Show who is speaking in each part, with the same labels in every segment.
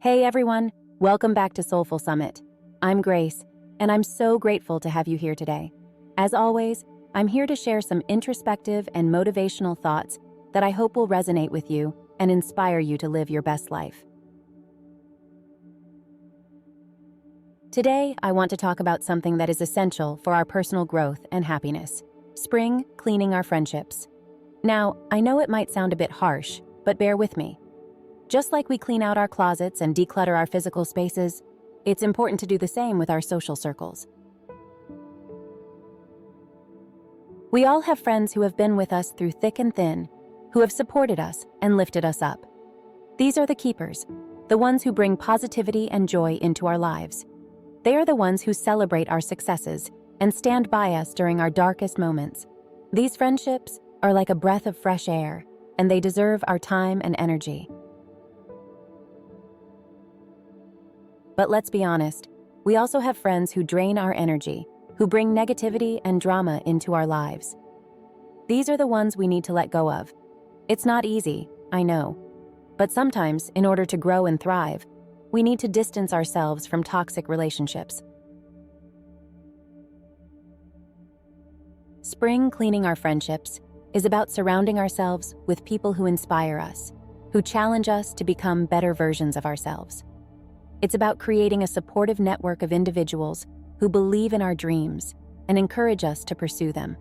Speaker 1: Hey everyone, welcome back to Soulful Summit. I'm Grace, and I'm so grateful to have you here today. As always, I'm here to share some introspective and motivational thoughts that I hope will resonate with you and inspire you to live your best life. Today, I want to talk about something that is essential for our personal growth and happiness: spring cleaning our friendships. Now, I know it might sound a bit harsh, but bear with me. Just like we clean out our closets and declutter our physical spaces, it's important to do the same with our social circles. We all have friends who have been with us through thick and thin, who have supported us and lifted us up. These are the keepers, the ones who bring positivity and joy into our lives. They are the ones who celebrate our successes and stand by us during our darkest moments. These friendships are like a breath of fresh air, and they deserve our time and energy. But let's be honest, we also have friends who drain our energy, who bring negativity and drama into our lives. These are the ones we need to let go of. It's not easy, I know. But sometimes, in order to grow and thrive, we need to distance ourselves from toxic relationships. Spring cleaning our friendships is about surrounding ourselves with people who inspire us, who challenge us to become better versions of ourselves. It's about creating a supportive network of individuals who believe in our dreams and encourage us to pursue them.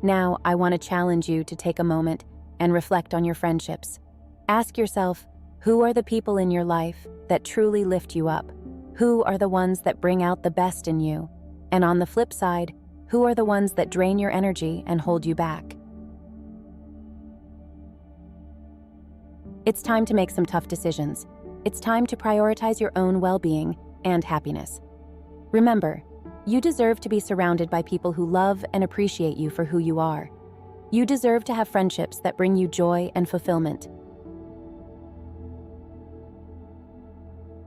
Speaker 1: Now, I want to challenge you to take a moment and reflect on your friendships. Ask yourself, who are the people in your life that truly lift you up? Who are the ones that bring out the best in you? And on the flip side, who are the ones that drain your energy and hold you back? It's time to make some tough decisions. It's time to prioritize your own well-being and happiness. Remember, you deserve to be surrounded by people who love and appreciate you for who you are. You deserve to have friendships that bring you joy and fulfillment.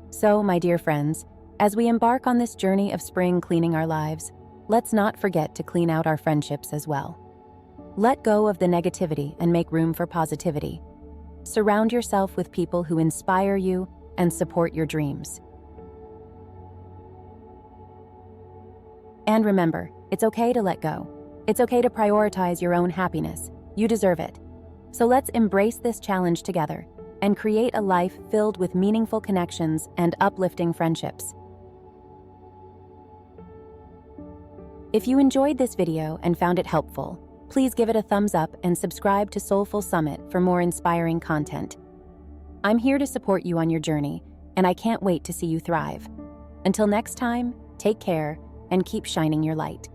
Speaker 1: So, my dear friends, as we embark on this journey of spring cleaning our lives, let's not forget to clean out our friendships as well. Let go of the negativity and make room for positivity. Surround yourself with people who inspire you and support your dreams. And remember, it's okay to let go. It's okay to prioritize your own happiness. You deserve it. So let's embrace this challenge together and create a life filled with meaningful connections and uplifting friendships. If you enjoyed this video and found it helpful, please give it a thumbs up and subscribe to Soulful Summit for more inspiring content. I'm here to support you on your journey, and I can't wait to see you thrive. Until next time, take care and keep shining your light.